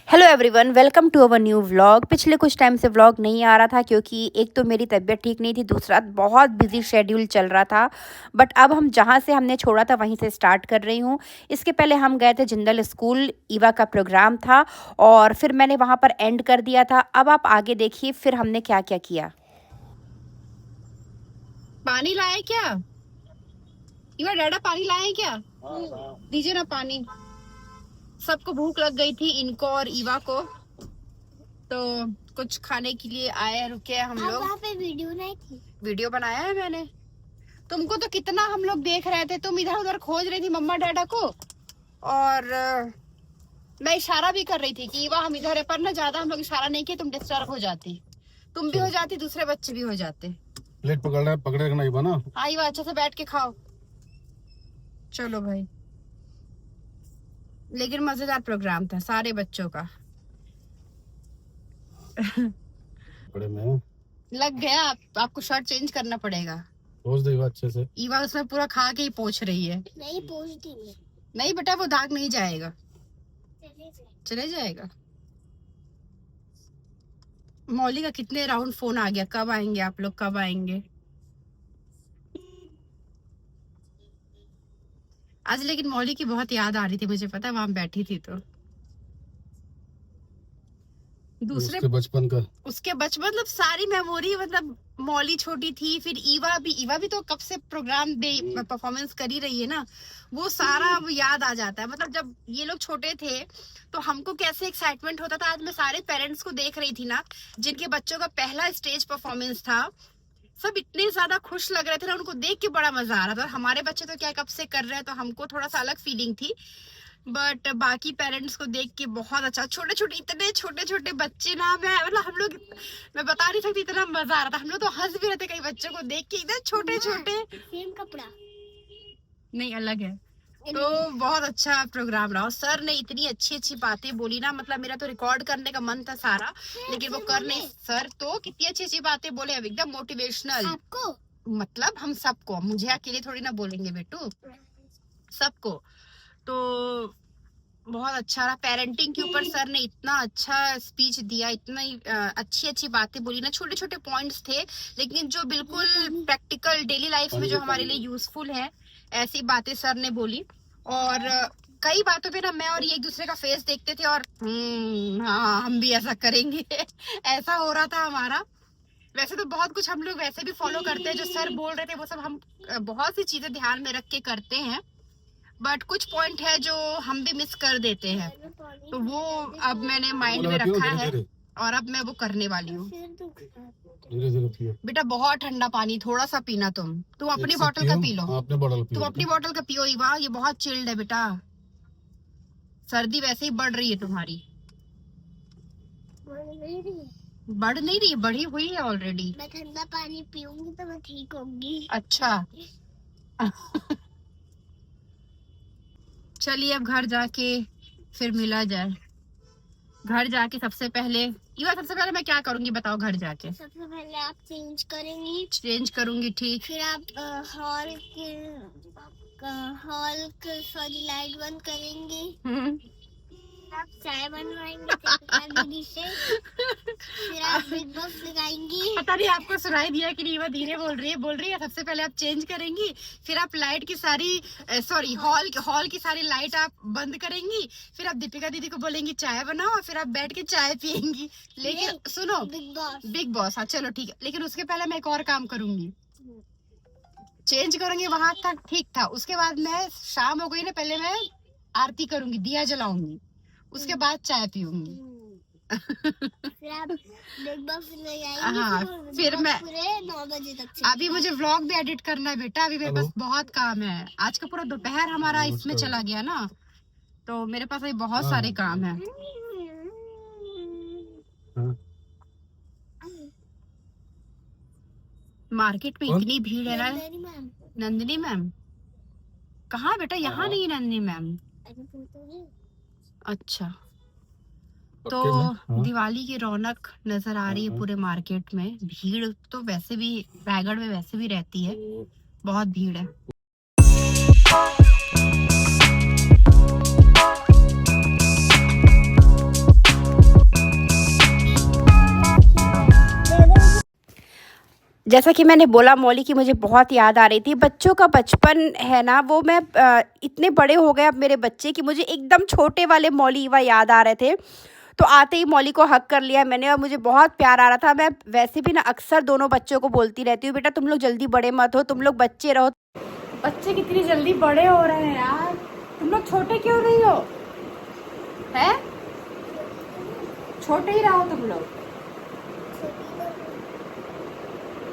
Hello everyone, welcome to our new vlog. पिछले कुछ time से व्लॉग नहीं आ रहा था क्योंकि एक तो मेरी तबीयत ठीक नहीं थी, दूसरा बहुत बिजी शेड्यूल चल रहा था। बट अब हम जहाँ से हमने छोड़ा था वहीं से स्टार्ट कर रही हूँ। इसके पहले हम गए थे जिंदल स्कूल, ईवा का प्रोग्राम था और फिर मैंने वहाँ पर एंड कर दिया था। अब आप आगे देखिए फिर हमने क्या क्या किया। पानी लाए क्या? इवा डाडा पानी लाए क्या? दीजिए ना पानी। सबको भूख लग गई थी, इनको और ईवा को, तो कुछ खाने के लिए आए, रुके हम लोग। वहाँ पे वीडियो नहीं थी। वीडियो बनाया है मैंने। तुमको तो कितना हम लोग देख रहे थे, तुम इधर उधर खोज रही थी मम्मा डैडा को, और मैं इशारा भी कर रही थी कि ईवा हम इधर है, पर ना ज्यादा हम लोग इशारा नहीं किए, तुम डिस्टर्ब हो जाती। तुम भी हो जाती, दूसरे बच्चे भी हो जाते। प्लेट पकड़े नहीं बना। हाँ ईवा, अच्छे से बैठ के खाओ। चलो भाई, लेकिन मजेदार प्रोग्राम था सारे बच्चों का। बड़े में लग गया। आपको शर्ट चेंज करना पड़ेगा। पोंछ देगा अच्छे से। ईवा उसमें पूरा खा के ही पोंछ रही है। नहीं पूछती मैं। नहीं बेटा, वो दाग नहीं जाएगा, चले जाएगा। मौली का कितने राउंड फोन आ गया, कब आएंगे आप लोग, कब आएंगे आज। लेकिन मौली की बहुत याद आ रही थी, मुझे पता है, वहां बैठी थी तो। दूसरे उसके बचपन मतलब सारी मेमोरी, मतलब मौली छोटी थी, फिर ईवा भी तो कब से प्रोग्राम दे परफॉर्मेंस कर ही रही है ना, वो सारा अब याद आ जाता है। मतलब जब ये लोग छोटे थे तो हमको कैसे एक्साइटमेंट होता था। आज मैं सारे पेरेंट्स को देख रही थी ना, जिनके बच्चों का पहला स्टेज परफॉर्मेंस था, सब इतने ज्यादा खुश लग रहे थे ना, उनको देख के बड़ा मजा आ रहा था। और हमारे बच्चे तो क्या कब से कर रहे हैं, तो हमको थोड़ा सा अलग फीलिंग थी। बट बाकी पेरेंट्स को देख के बहुत अच्छा, छोटे छोटे इतने छोटे छोटे बच्चे ना, मैं मतलब हम लोग, मैं बता नहीं सकती, इतना मजा आ रहा था। हम लोग तो हंस भी रहे थे कई बच्चों को देख के, इतने छोटे छोटे। सेम कपड़ा नहीं, अलग है। तो बहुत अच्छा प्रोग्राम रहा। सर ने इतनी अच्छी अच्छी बातें बोली ना, मतलब मेरा तो रिकॉर्ड करने का मन था सारा, लेकिन वो कर नहीं। सर तो कितनी अच्छी अच्छी बातें बोले, अब एकदम मोटिवेशनल। आपको मतलब हम सबको, मुझे अकेले थोड़ी ना बोलेंगे बेटू, सबको। तो बहुत अच्छा रहा। पेरेंटिंग के ऊपर सर ने इतना अच्छा स्पीच दिया, इतना अच्छी अच्छी बातें बोली ना, छोटे छोटे पॉइंट्स थे, लेकिन जो बिल्कुल प्रैक्टिकल डेली लाइफ में जो हमारे लिए यूजफुल है, ऐसी बातें सर ने बोली। और कई बातों पे ना मैं और ये एक दूसरे का फेस देखते थे और हाँ हम भी ऐसा करेंगे ऐसा हो रहा था हमारा। वैसे तो बहुत कुछ हम लोग वैसे भी फॉलो करते हैं, जो सर बोल रहे थे वो सब हम बहुत सी चीजें ध्यान में रख के करते हैं, बट कुछ पॉइंट है जो हम भी मिस कर देते हैं, तो वो अब मैंने माइंड में रखा है और अब मैं वो करने वाली हूँ। बेटा बहुत ठंडा पानी, थोड़ा सा पीना। तुम अपनी बोतल का पी लो, तुम अपनी बोतल का पियो ईवा, ये बहुत चिल्ड है बेटा, सर्दी वैसे ही बढ़ रही है तुम्हारी। बढ़ नहीं रही, बढ़ी हुई है ऑलरेडी। मैं ठंडा पानी पीऊंगी तो मैं ठीक होंगी। अच्छा चलिए अब घर जाके फिर मिला जाए। घर जाके सबसे पहले मैं क्या करूंगी बताओ? घर जाके सबसे पहले आप चेंज करूंगी, ठीक। फिर आप हॉल के सॉरी लाइट बंद करेंगे, आप चाय बनवाएंगे दीदी से, फिर आप बिग बॉस लगाएंगी। पता नहीं आपको सुनाई दिया कि नहीं, वो धीरे बोल रही है। सबसे पहले आप चेंज करेंगी, फिर आप लाइट की सारी हॉल की सारी लाइट आप बंद करेंगी, फिर आप दीपिका दीदी को बोलेंगी चाय बनाओ, फिर आप बैठ के चाय पियेंगी। लेकिन सुनो, बिग बॉस, हाँ चलो ठीक है, लेकिन उसके पहले मैं एक और काम करूंगी। चेंज करूंगी वहां तक ठीक था, उसके बाद मैं शाम हो गई ना, पहले मैं आरती करूंगी, दिया जलाऊंगी, उसके बाद चाय पीऊंगी। फिर आप बिग बॉस लगाएंगे। हाँ फिर मैं पूरे 9 बजे तक। अभी मुझे व्लॉग भी एडिट करना है बेटा, अभी मेरे पास बहुत काम है। आज का पूरा दोपहर हमारा इसमें चला गया ना, तो मेरे पास अभी बहुत सारे काम है। मार्केट में इतनी भीड़ है ना। नंदिनी मैम कहाँ बेटा? यहाँ नहीं नंदिनी मैम। अच्छा, तो दिवाली की रौनक नजर आ रही है पूरे मार्केट में। भीड़ तो वैसे भी रायगढ़ में वैसे भी रहती है, बहुत भीड़ है। जैसा कि मैंने बोला, मौली की मुझे बहुत याद आ रही थी। बच्चों का बचपन है ना, वो मैं इतने बड़े हो गए अब मेरे बच्चे कि मुझे एकदम छोटे वाले मौली ईवा याद आ रहे थे। तो आते ही मौली को हक कर लिया मैंने और मुझे बहुत प्यार आ रहा था। मैं वैसे भी ना अक्सर दोनों बच्चों को बोलती रहती हूँ, बेटा तुम लोग जल्दी बड़े मत हो, तुम लोग बच्चे रहो। बच्चे कितनी जल्दी बड़े हो रहे हैं यार, तुम लोग छोटे क्यों नहीं हो? हैं? छोटे ही रहो तुम लोग।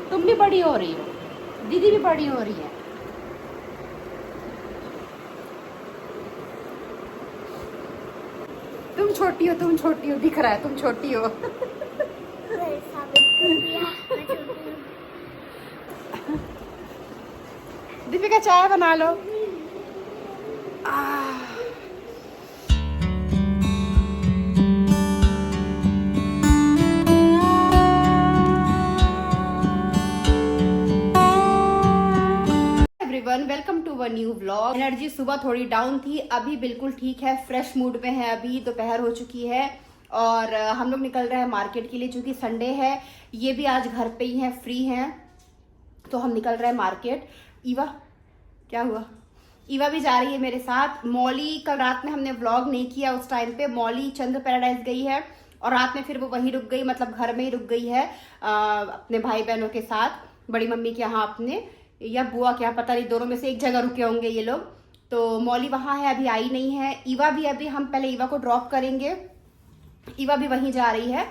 तुम भी बड़ी हो रही हो, दीदी भी बड़ी हो रही है। तुम छोटी हो, तुम छोटी हो, दिख रहा है तुम छोटी हो। दीपिका चाय बना लो। Everyone, welcome to one new vlog. Energy सुबह थोड़ी डाउन थी, अभी बिल्कुल ठीक है, फ्रेश मूड में है। अभी दोपहर हो चुकी है और हम लोग निकल रहे हैं मार्केट के लिए, चूंकि संडे है। ये भी आज घर पे ही हैं, फ्री हैं, तो हम निकल रहे हैं मार्केट। ईवा, क्या हुआ? ईवा भी जा रही है मेरे साथ। मौली, कल रात में हमने व्लॉग नहीं किया, उस टाइम पे मौली चंद्र पैराडाइज गई है और रात में फिर वो वहीं रुक गई, मतलब घर में ही रुक गई है अपने भाई बहनों के साथ, बड़ी मम्मी के यहाँ अपने, या बुआ क्या पता नहीं, दोनों में से एक जगह रुके होंगे ये लोग। तो मौली वहाँ है, अभी आई नहीं है। ईवा भी, अभी हम पहले ईवा को ड्रॉप करेंगे, ईवा भी वहीं जा रही है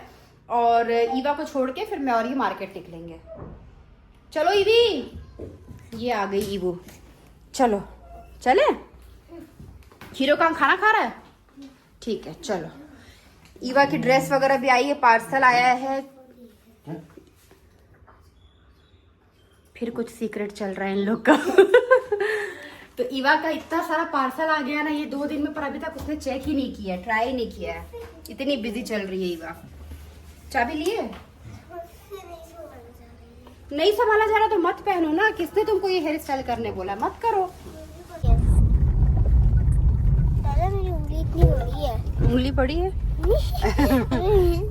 और ईवा को छोड़ के फिर मैं और ये मार्केट निकलेंगे। चलो ईवी, ये आ गई ईवू, चलो चले। हीरो काम खाना खा रहा है, ठीक है चलो। ईवा की ड्रेस वगैरह भी आई है, पार्सल आया है। फिर कुछ सीक्रेट चल रहा है इन लोग का। तो ईवा का इतना सारा पार्सल आ गया ना ये 2 दिन में, पर अभी तक उसने चेक ही नहीं किया, ट्राई ही नहीं किया है, इतनी बिजी चल रही है ईवा। चाबी लिए? नहीं संभाला जा रहा तो मत पहनो ना, किसने तुमको ये हेयर स्टाइल करने बोला? मत करो। दादा मेरी उंगली इतनी बड़ी है। उंगली बड़ी है?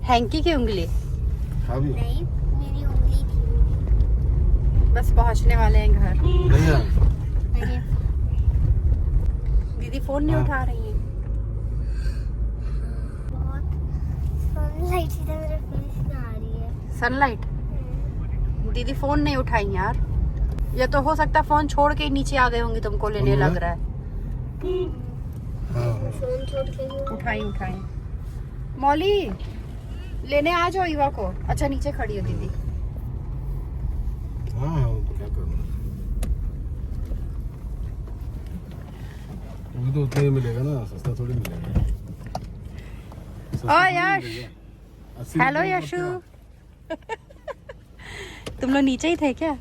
हैंकी की उंगली? नहीं, मेरी उंगली थी। बस पहुंचने वाले हैं घर। अरे दीदी फोन नहीं उठा रही है। बहुत सनलाइट सीधा मेरे फेस में आ रही है। सनलाइट? दीदी फोन नहीं उठाई यार, या तो हो सकता है फोन छोड़ के नीचे आ गए होंगे, तुमको लेने लग रहा है। फोन छोड़ के उठाई उठाई। मौली लेने आ जाओ ईवा को। अच्छा नीचे खड़ी हो दीदी। क्या करना, वो तो उतने ही मिलेगा ना, सस्ता थोड़ी मिलेगा। ओ यश, हेलो यशु। तुम लोग नीचे ही थे क्या?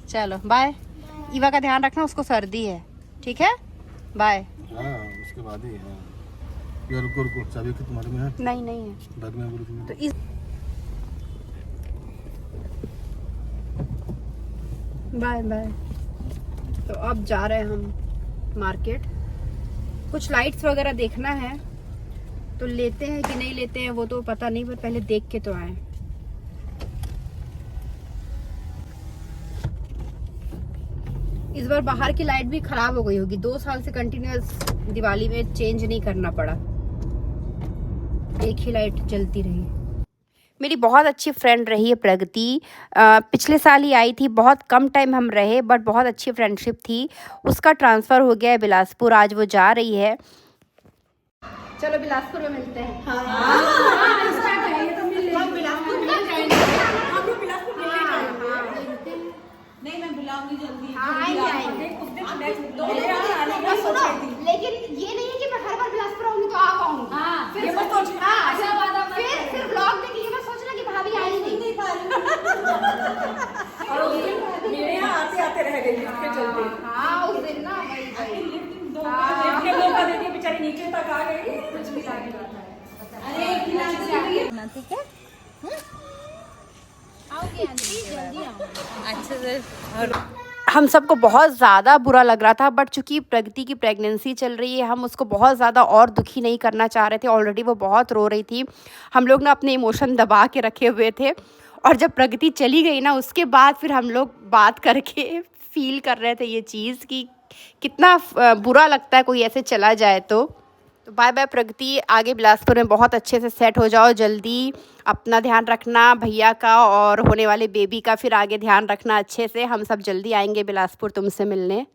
चलो बाय। ईवा का ध्यान रखना, उसको सर्दी है, ठीक है? बाय। हाँ उसके बाद ही। हाँ यार रुको रुको, चाबी की तुम्हारे में है? नहीं नहीं है बैग में बोलो तो इस बाय बाय। तो अब जा रहे हैं हम मार्केट, कुछ लाइट्स वगैरह देखना है, तो लेते हैं कि नहीं लेते हैं वो तो पता नहीं, पर पहले देख के तो आए। इस बार बाहर की लाइट भी खराब हो गई होगी, 2 साल से कंटिन्यूअस दिवाली में चेंज नहीं करना पड़ा, एक ही लाइट जलती रही। मेरी बहुत अच्छी फ्रेंड रही है प्रगति, पिछले साल ही आई थी, बहुत कम टाइम हम रहे बट बहुत अच्छी फ्रेंडशिप थी। उसका ट्रांसफ़र हो गया है बिलासपुर, आज वो जा रही है। चलो बिलासपुर में मिलते हैं। नहीं मैं बुलाऊंगी जल्दी। लेकिन ये नहीं है कि मैं हर बार बिलासपुर आऊंगी तो आ पाऊंगी। फिर ब्लॉग में ये मत सोचना कि भाभी आई नहीं। मेरे यहाँ आते आते रह गई के चलते। हाँ उस दिन ना मौका देती बेचारी नीचे तक आ गई। कुछ भी लागे अरे ठीक है। हम सबको बहुत ज़्यादा बुरा लग रहा था, बट चूंकि प्रगति की प्रेगनेंसी चल रही है, हम उसको बहुत ज़्यादा और दुखी नहीं करना चाह रहे थे। ऑलरेडी वो बहुत रो रही थी, हम लोग ना अपने इमोशन दबा के रखे हुए थे और जब प्रगति चली गई ना उसके बाद फिर हम लोग बात करके फील कर रहे थे ये चीज़ कि कितना बुरा लगता है कोई ऐसे चला जाए। तो बाय बाय प्रगति, आगे बिलासपुर में बहुत अच्छे से सेट हो जाओ जल्दी। अपना ध्यान रखना, भैया का और होने वाले बेबी का फिर आगे ध्यान रखना अच्छे से। हम सब जल्दी आएंगे बिलासपुर तुमसे मिलने।